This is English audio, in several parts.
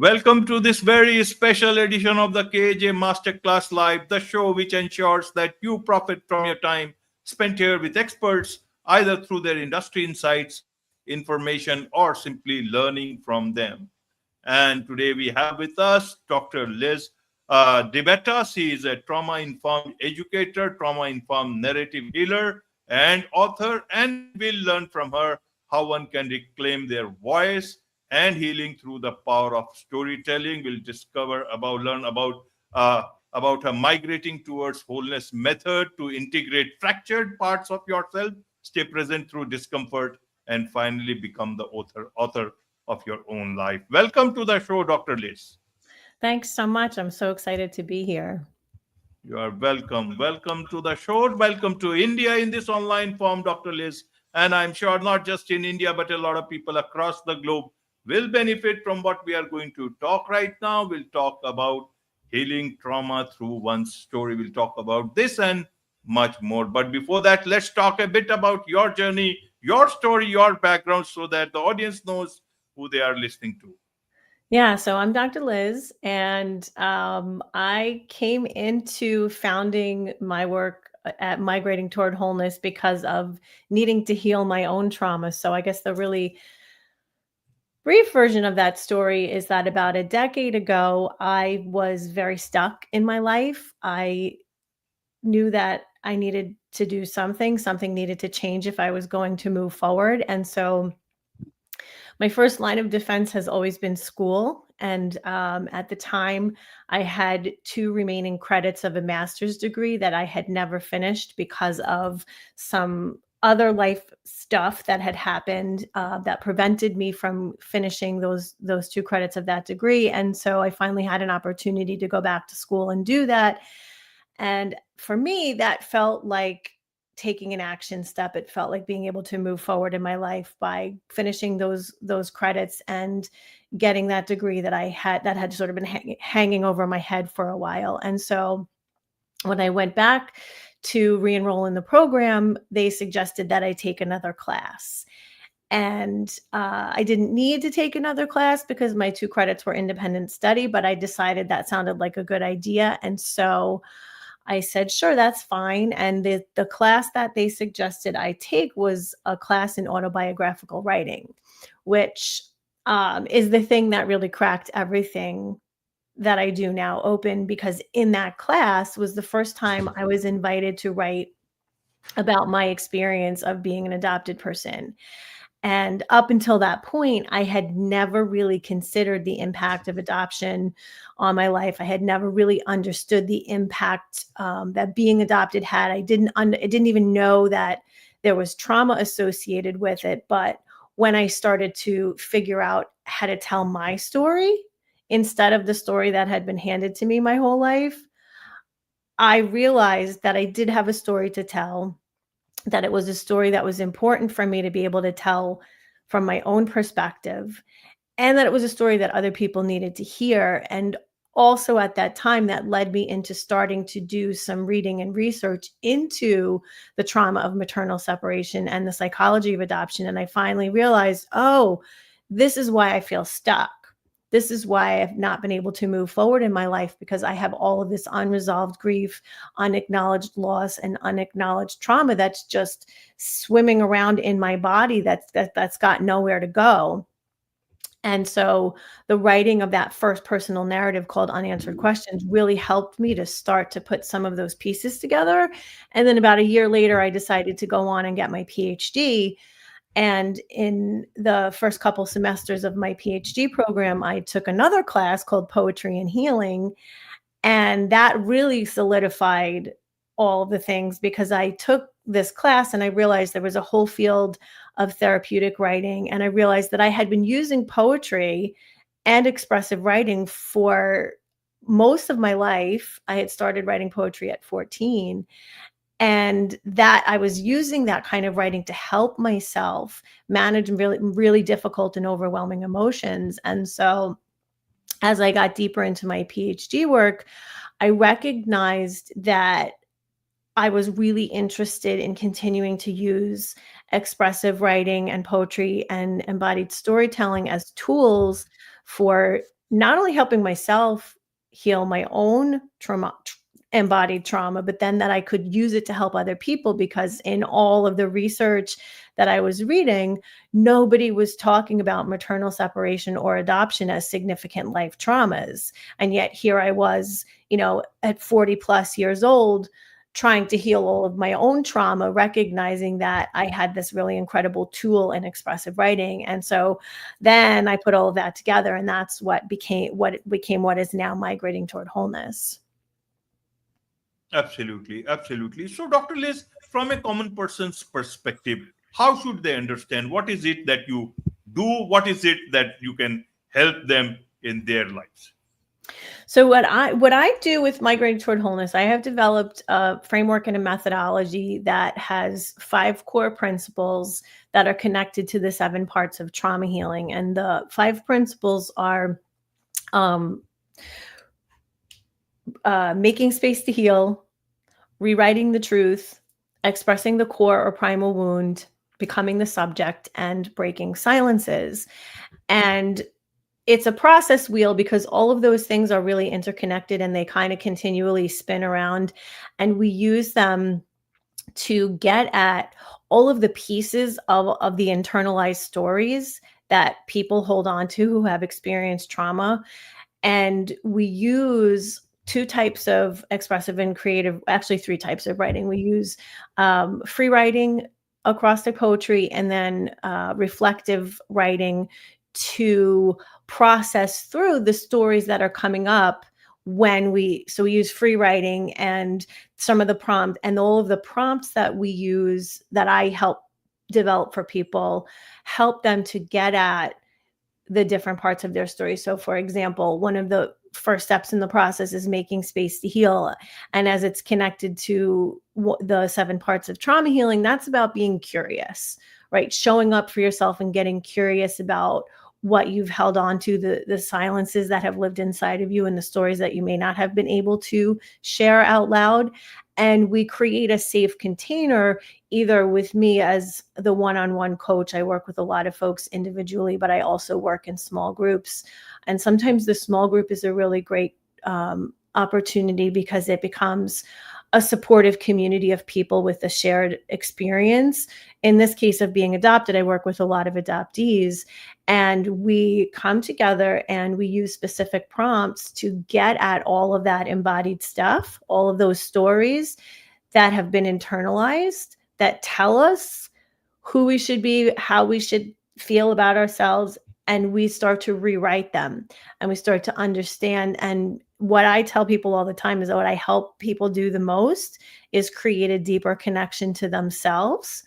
Welcome to this very special edition of the KJ Masterclass Live, the show which ensures that you profit from your time spent here with experts, either through their industry insights, information, or simply learning from them. And today we have with us Dr. Liz DeBetta. She is a trauma informed educator, trauma informed narrative healer, and author. And we'll learn from her how one can reclaim their voice and healing through the power of storytelling. We'll learn about her migrating towards wholeness method to integrate fractured parts of yourself, stay present through discomfort, and finally become the author of your own life. Welcome to the show, Dr. Liz. Thanks so much. I'm so excited to be here. You are welcome. Welcome to the show. Welcome to India in this online form, Dr. Liz. And I'm sure not just in India, but a lot of people across the globe will benefit from what we are going to talk right now. We'll talk about healing trauma through one's story. We'll talk about this and much more. But before that, let's talk a bit about your journey, your story, your background, so that the audience knows who they are listening to. Yeah, so I'm Dr. Liz, and I came into founding my work at Migrating Toward Wholeness because of needing to heal my own trauma. So I guess the really brief version of that story is that about a decade ago, I was very stuck in my life. I knew that I needed to do something needed to change if I was going to move forward. And so my first line of defense has always been school. And at the time, I had 2 remaining credits of a master's degree that I had never finished because of some other life stuff that had happened that prevented me from finishing those 2 credits of that degree. And so I finally had an opportunity to go back to school and do that. And for me, that felt like taking an action step. It felt like being able to move forward in my life by finishing those credits and getting that degree that had sort of been hanging over my head for a while. And so when I went back to re-enroll in the program, they suggested that I take another class. And I didn't need to take another class because my 2 credits were independent study, but I decided that sounded like a good idea. And so I said, sure, that's fine. And the class that they suggested I take was a class in autobiographical writing, which is the thing that really cracked everything that I do now open, because in that class was the first time I was invited to write about my experience of being an adopted person. And up until that point, I had never really considered the impact of adoption on my life. I had never really understood the impact that being adopted had. I didn't even know that there was trauma associated with it. But when I started to figure out how to tell my story instead of the story that had been handed to me my whole life, I realized that I did have a story to tell, that it was a story that was important for me to be able to tell from my own perspective, and that it was a story that other people needed to hear. And also at that time, that led me into starting to do some reading and research into the trauma of maternal separation and the psychology of adoption. And I finally realized, oh, this is why I feel stuck. This is why I've not been able to move forward in my life, because I have all of this unresolved grief, unacknowledged loss, and unacknowledged trauma that's just swimming around in my body that's got nowhere to go. And so the writing of that first personal narrative called Unanswered Questions really helped me to start to put some of those pieces together. And then about a year later, I decided to go on and get my PhD. And in the first couple semesters of my PhD program, I took another class called Poetry and Healing. And that really solidified all the things, because I took this class and I realized there was a whole field of therapeutic writing. And I realized that I had been using poetry and expressive writing for most of my life. I had started writing poetry at 14. And that I was using that kind of writing to help myself manage really, really difficult and overwhelming emotions. And so as I got deeper into my PhD work, I recognized that I was really interested in continuing to use expressive writing and poetry and embodied storytelling as tools for not only helping myself heal my own embodied trauma, but then that I could use it to help other people, because in all of the research that I was reading, nobody was talking about maternal separation or adoption as significant life traumas. And yet here I was, at 40 plus years old, trying to heal all of my own trauma, recognizing that I had this really incredible tool in expressive writing. And so then I put all of that together, and that's what became what is now Migrating Toward Wholeness. Absolutely, absolutely. So, Dr. Liz, from a common person's perspective, how should they understand what is it that you do? What is it that you can help them in their lives? So what I do with Migrating Toward Wholeness, I have developed a framework and a methodology that has 5 core principles that are connected to the 7 parts of trauma healing. And the 5 principles are making space to heal, rewriting the truth, expressing the core or primal wound, becoming the subject, and breaking silences. And it's a process wheel, because all of those things are really interconnected and they kind of continually spin around. And we use them to get at all of the pieces of the internalized stories that people hold on to who have experienced trauma. And we use 2 types of expressive and creative, actually 3 types of writing. We use free writing, acrostic poetry, and then reflective writing to process through the stories that are coming up so we use free writing and some of the prompt, and all of the prompts that we use that I help develop for people help them to get at the different parts of their story. So for example, one of the first steps in the process is making space to heal. And as it's connected to the 7 parts of trauma healing, that's about being curious, right? Showing up for yourself and getting curious about what you've held on to, the silences that have lived inside of you, and the stories that you may not have been able to share out loud. And we create a safe container, either with me as the one-on-one coach. I work with a lot of folks individually, but I also work in small groups. And sometimes the small group is a really great opportunity, because it becomes a supportive community of people with a shared experience. In this case of being adopted, I work with a lot of adoptees, and we come together and we use specific prompts to get at all of that embodied stuff, all of those stories that have been internalized, that tell us who we should be, how we should feel about ourselves. And we start to rewrite them, and we start to understand. And what I tell people all the time is that what I help people do the most is create a deeper connection to themselves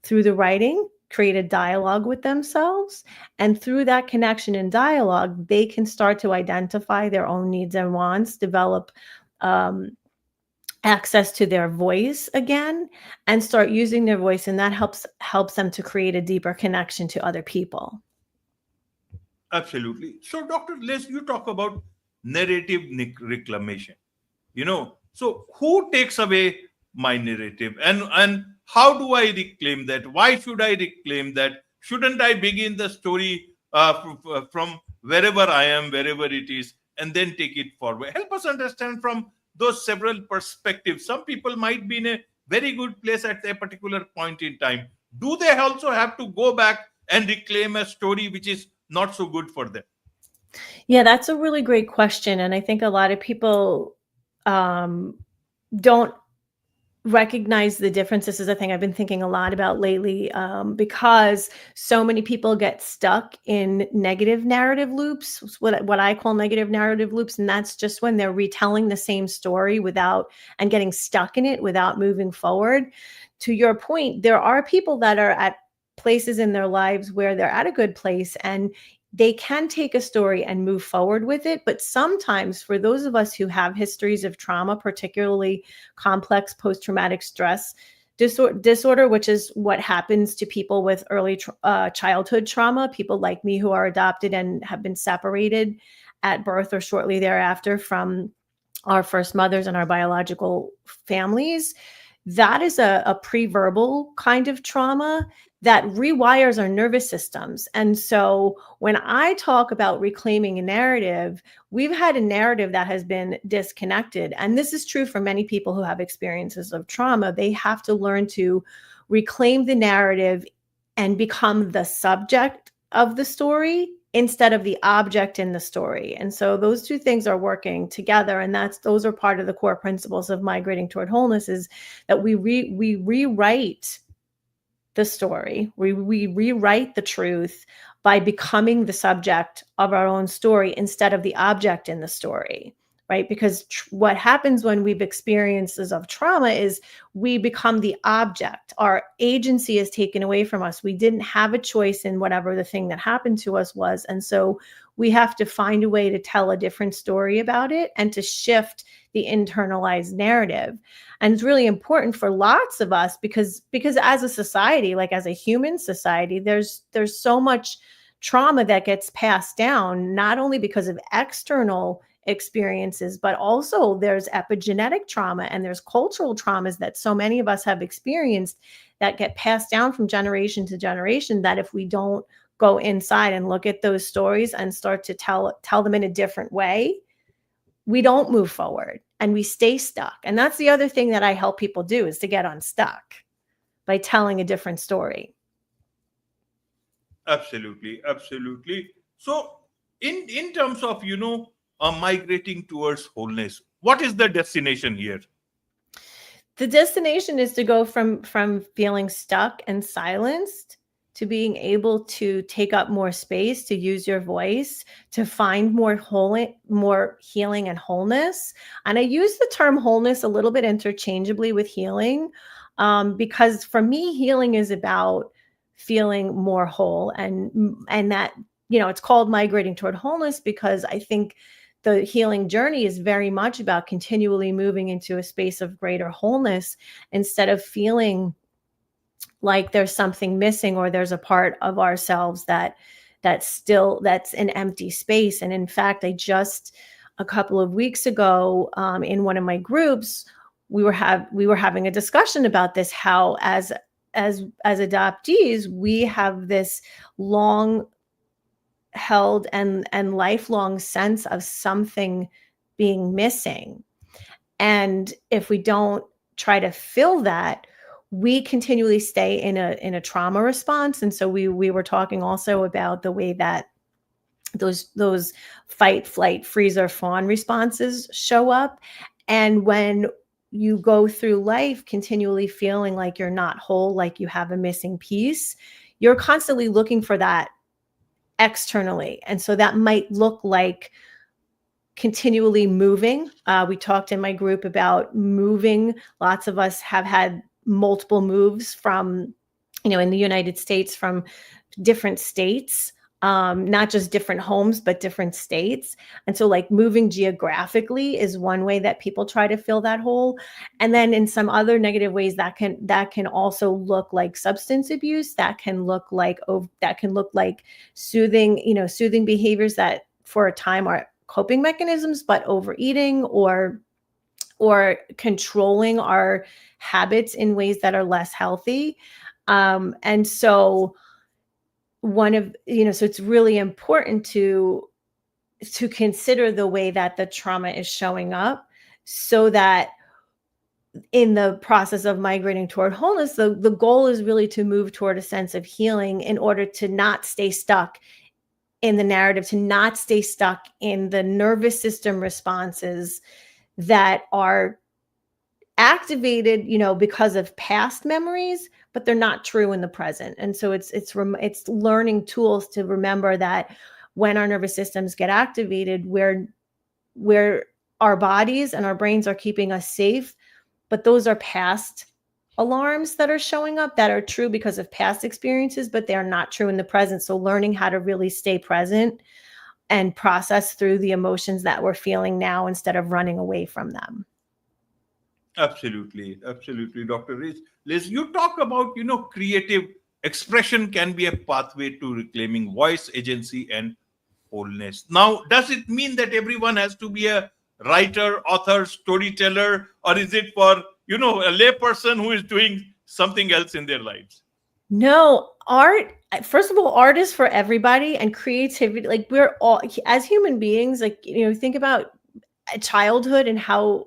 through the writing, create a dialogue with themselves. And through that connection and dialogue, they can start to identify their own needs and wants, develop access to their voice again, and start using their voice. And that helps them to create a deeper connection to other people. Absolutely. So, Dr. Liz, you talk about narrative reclamation. So who takes away my narrative, and how do I reclaim that? Why should I reclaim that? Shouldn't I begin the story from wherever I am, wherever it is, and then take it forward? Help us understand from those several perspectives. Some people might be in a very good place at a particular point in time. Do they also have to go back and reclaim a story which is not so good for them? Yeah, that's a really great question. And I think a lot of people don't recognize the difference. This is a thing I've been thinking a lot about lately, because so many people get stuck in negative narrative loops, what I call negative narrative loops. And that's just when they're retelling the same story and getting stuck in it without moving forward. To your point, there are people that are at places in their lives where they're at a good place and they can take a story and move forward with it. But sometimes for those of us who have histories of trauma, particularly complex post-traumatic stress disorder, which is what happens to people with early childhood trauma, people like me who are adopted and have been separated at birth or shortly thereafter from our first mothers and our biological families, that is a pre-verbal kind of trauma that rewires our nervous systems. And so when I talk about reclaiming a narrative, we've had a narrative that has been disconnected. And this is true for many people who have experiences of trauma. They have to learn to reclaim the narrative and become the subject of the story instead of the object in the story. And so those two things are working together. And those are part of the core principles of Migrating Toward Wholeness, is that we rewrite the story. We rewrite the truth by becoming the subject of our own story instead of the object in the story, right? Because what happens when we've experiences of trauma is we become the object. Our agency is taken away from us. We didn't have a choice in whatever the thing that happened to us was. And so we have to find a way to tell a different story about it and to shift the internalized narrative. And it's really important for lots of us because as a society, like as a human society, there's so much trauma that gets passed down, not only because of external experiences, but also there's epigenetic trauma and there's cultural traumas that so many of us have experienced that get passed down from generation to generation, that if we don't go inside and look at those stories and start to tell them in a different way, we don't move forward and we stay stuck. And that's the other thing that I help people do, is to get unstuck by telling a different story. Absolutely, absolutely. So, in terms of migrating towards wholeness, what is the destination here? The destination is to go from feeling stuck and silenced to being able to take up more space, to use your voice, to find more healing and wholeness. And I use the term wholeness a little bit interchangeably with healing, because for me, healing is about feeling more whole, and that, it's called Migrating Toward Wholeness because I think the healing journey is very much about continually moving into a space of greater wholeness instead of feeling like there's something missing or there's a part of ourselves that's an empty space. And in fact, I just a couple of weeks ago, in one of my groups, we were having a discussion about this, how as adoptees, we have this long held and lifelong sense of something being missing. And if we don't try to fill that, we continually stay in a trauma response. And so we were talking also about the way that those fight, flight, freeze, or fawn responses show up. And when you go through life continually feeling like you're not whole, like you have a missing piece, you're constantly looking for that externally. And so that might look like continually moving. We talked in my group about moving. Lots of us have had multiple moves from, in the United States, from different states, not just different homes, but different states. And so like moving geographically is one way that people try to fill that hole. And then in some other negative ways that can also look like substance abuse, that can look like soothing behaviors that for a time are coping mechanisms, but overeating or controlling our habits in ways that are less healthy. And so so it's really important to consider the way that the trauma is showing up, so that in the process of migrating toward wholeness, the goal is really to move toward a sense of healing in order to not stay stuck in the narrative, to not stay stuck in the nervous system responses that are activated, because of past memories, but they're not true in the present. And so it's learning tools to remember that when our nervous systems get activated, where our bodies and our brains are keeping us safe, but those are past alarms that are showing up that are true because of past experiences, but they're not true in the present. So learning how to really stay present and process through the emotions that we're feeling now instead of running away from them. Absolutely, absolutely, Dr. Liz, you talk about, creative expression can be a pathway to reclaiming voice, agency, and wholeness. Now, does it mean that everyone has to be a writer, author, storyteller, or is it for a layperson who is doing something else in their lives. No, art, first of all, art is for everybody, and creativity, like we're all as human beings, like, think about childhood and how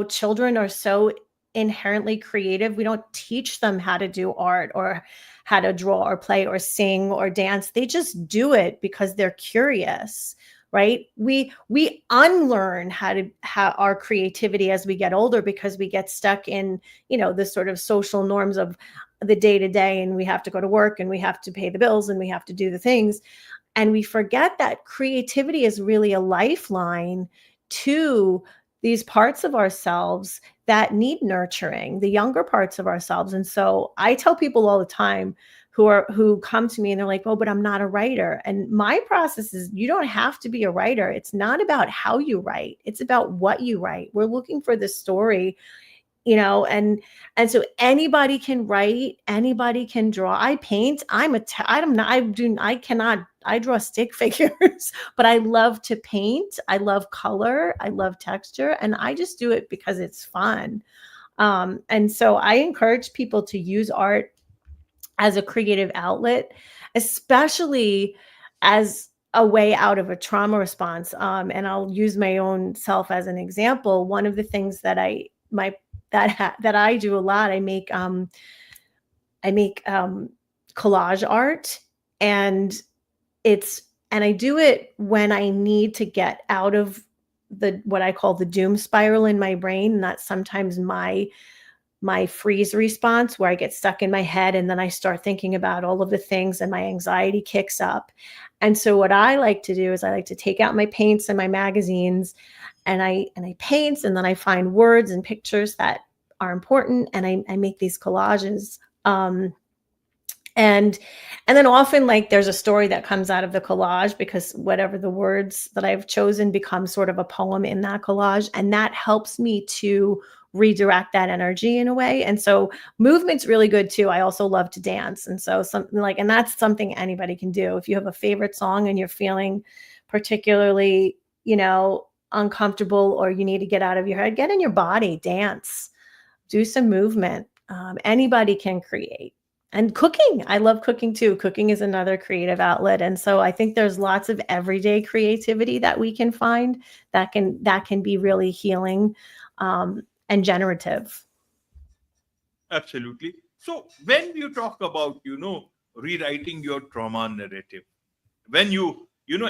children are so inherently creative. We don't teach them how to do art or how to draw or play or sing or dance. They just do it because they're curious, right? We unlearn how our creativity as we get older, because we get stuck in, the sort of social norms of the day to day, and we have to go to work and we have to pay the bills and we have to do the things, and we forget that creativity is really a lifeline to these parts of ourselves that need nurturing, the younger parts of ourselves. And so I tell people all the time who come to me and they're like, "Oh, but I'm not a writer." And my process is, you don't have to be a writer. It's not about how you write, it's about what you write. We're looking for the story, and so anybody can write, anybody can draw. I paint. I'm not, I cannot, I draw stick figures, but I love to paint. I love color, I love texture, and I just do it because it's fun. And so I encourage people to use art as a creative outlet, especially as a way out of a trauma response. And I'll use my own self as an example. One of the things that that I do a lot, I make collage art, and it's and I do it when I need to get out of the what I call the doom spiral in my brain. And that's sometimes my freeze response, where I get stuck in my head and then I start thinking about all of the things and my anxiety kicks up. And so what I like to do is I like to take out my paints and my magazines, and I paint, and then I find words and pictures that are important, and I make these collages. And then often, like, there's a story that comes out of the collage, because whatever the words that I've chosen becomes sort of a poem in that collage, and that helps me to redirect that energy in a way. And so movement's really good too. I also love to dance, and so something like, and that's something anybody can do. If you have a favorite song and you're feeling particularly, uncomfortable, or you need to get out of your head, get in your body, dance, do some movement. Anybody can create. And cooking, I love cooking too. Cooking is another creative outlet. And so I think there's lots of everyday creativity that we can find that can be really healing, and generative. Absolutely. So when you talk about, rewriting your trauma narrative, when you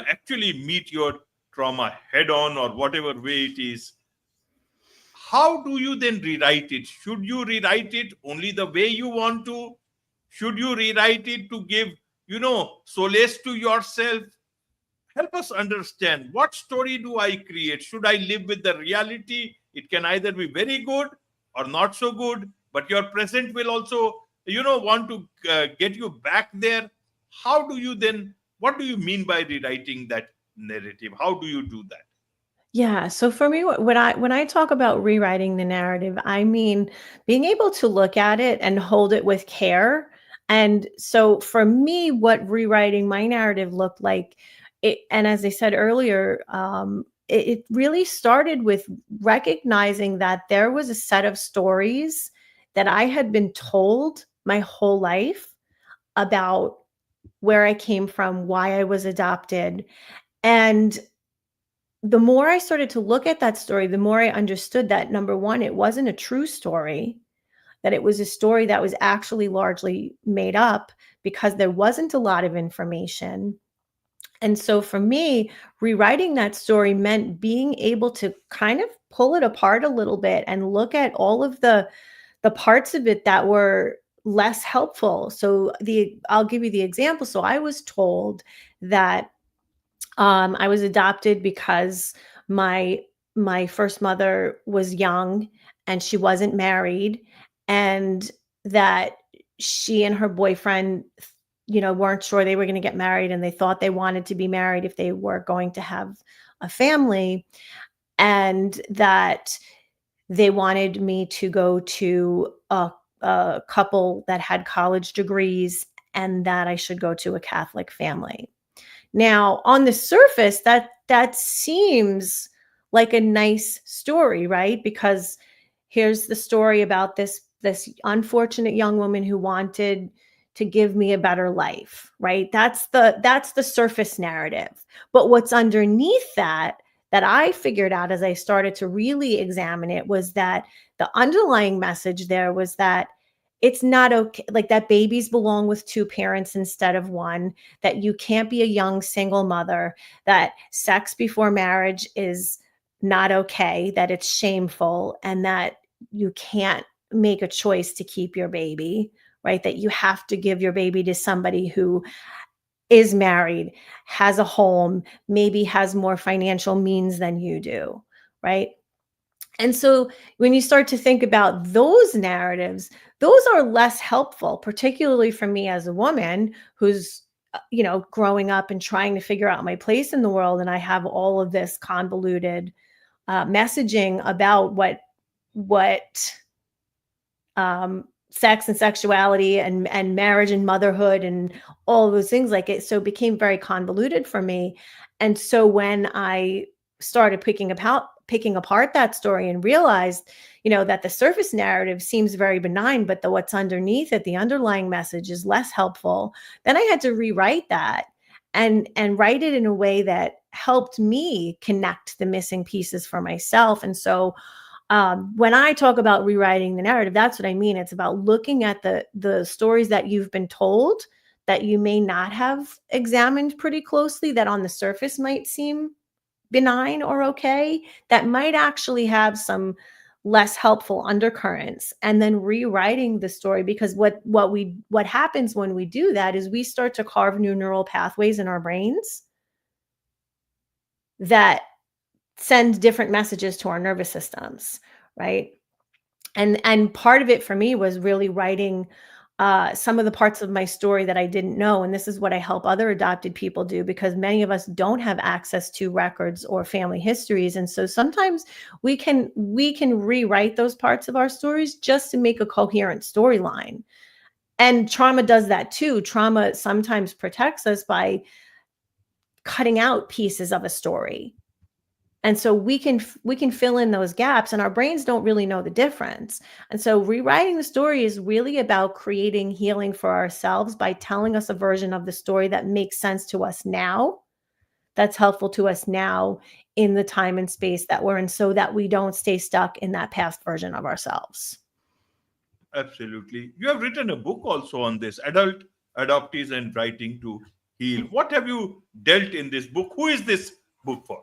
actually meet your trauma head on, or whatever way it is, how do you then rewrite it? Should you rewrite it only the way you want to? Should you rewrite it to give, solace to yourself? Help us understand, what story do I create? Should I live with the reality? It can either be very good or not so good, but your present will also, want to get you back there. How do you then, what do you mean by rewriting that narrative? How do you do that? Yeah. So for me, when I talk about rewriting the narrative, I mean being able to look at it and hold it with care. And so for me, what rewriting my narrative looked like, and as I said earlier, it really started with recognizing that there was a set of stories that I had been told my whole life about where I came from, why I was adopted. And the more I started to look at that story, the more I understood that, number one, it wasn't a true story, that it was a story that was actually largely made up because there wasn't a lot of information. And so for me, rewriting that story meant being able to kind of pull it apart a little bit and look at all of the parts of it that were less helpful. So I'll give you the example. So I was told that I was adopted because my my first mother was young and she wasn't married, and that she and her boyfriend, weren't sure they were going to get married, and they thought they wanted to be married if they were going to have a family, and that they wanted me to go to a couple that had college degrees, and that I should go to a Catholic family. Now, on the surface, that seems like a nice story, right? Because here's the story about this unfortunate young woman who wanted to give me a better life, right? That's the surface narrative. But what's underneath that I figured out as I started to really examine it was that the underlying message there was that it's not okay, like that babies belong with two parents instead of one, that you can't be a young single mother, that sex before marriage is not okay, that it's shameful, and that you can't make a choice to keep your baby, right? That you have to give your baby to somebody who is married, has a home, maybe has more financial means than you do, right? And so when you start to think about those narratives, those are less helpful, particularly for me as a woman who's growing up and trying to figure out my place in the world, and I have all of this convoluted messaging about what sex and sexuality and marriage and motherhood and all those things, like it. So it became very convoluted for me. And so when I started picking apart that story and realized, that the surface narrative seems very benign, but what's underneath it, the underlying message is less helpful, then I had to rewrite that and write it in a way that helped me connect the missing pieces for myself. And so when I talk about rewriting the narrative, that's what I mean. It's about looking at the stories that you've been told that you may not have examined pretty closely, that on the surface might seem benign or okay, that might actually have some less helpful undercurrents, and then rewriting the story. Because what happens when we do that is we start to carve new neural pathways in our brains that send different messages to our nervous systems, right? And part of it for me was really writing some of the parts of my story that I didn't know. And this is what I help other adopted people do, because many of us don't have access to records or family histories. And so sometimes we can rewrite those parts of our stories just to make a coherent storyline. And trauma does that too. Trauma sometimes protects us by cutting out pieces of a story. And so we can fill in those gaps, and our brains don't really know the difference. And so rewriting the story is really about creating healing for ourselves by telling us a version of the story that makes sense to us now, that's helpful to us now in the time and space that we're in, so that we don't stay stuck in that past version of ourselves. Absolutely. You have written a book also on this, adult adoptees and writing to heal. What have you dealt in this book? Who is this book for?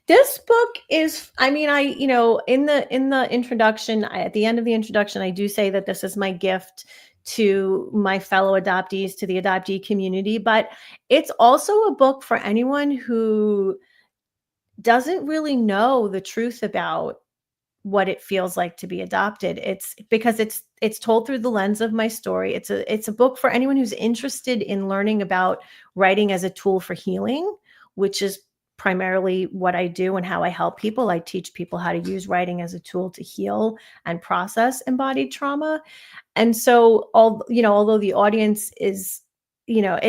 This book is, I mean, in the introduction, at the end of the introduction, I do say that this is my gift to my fellow adoptees, to the adoptee community, but it's also a book for anyone who doesn't really know the truth about what it feels like to be adopted. It's because it's told through the lens of my story. It's a book for anyone who's interested in learning about writing as a tool for healing, which is primarily what I do and how I help people. I teach people how to use writing as a tool to heal and process embodied trauma. And so although the audience is,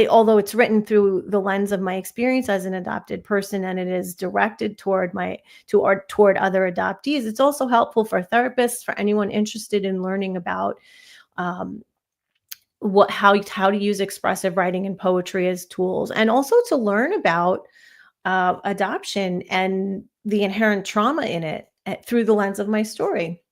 although it's written through the lens of my experience as an adopted person, and it is directed toward other adoptees, it's also helpful for therapists, for anyone interested in learning about how to use expressive writing and poetry as tools, and also to learn about adoption and the inherent trauma in it through the lens of my story.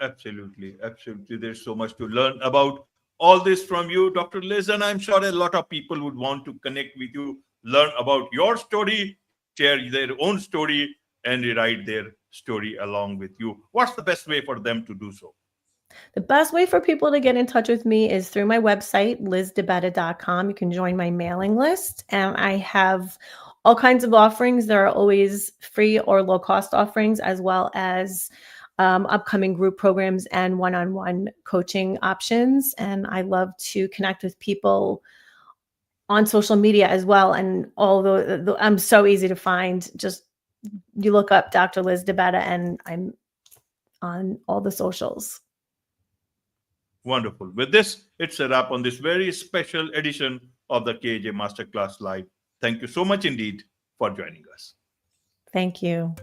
Absolutely. Absolutely. There's so much to learn about all this from you, Dr. Liz. And I'm sure a lot of people would want to connect with you, learn about your story, share their own story, and rewrite their story along with you. What's the best way for them to do so? The best way for people to get in touch with me is through my website, lizdebetta.com. You can join my mailing list, and I have all kinds of offerings. There are always free or low cost offerings, as well as upcoming group programs and one-on-one coaching options. And I love to connect with people on social media as well. And although I'm so easy to find, just you look up Dr. Liz DeBetta, and I'm on all the socials. Wonderful. With this, it's a wrap on this very special edition of the KJ Masterclass Live. Thank you so much indeed for joining us. Thank you.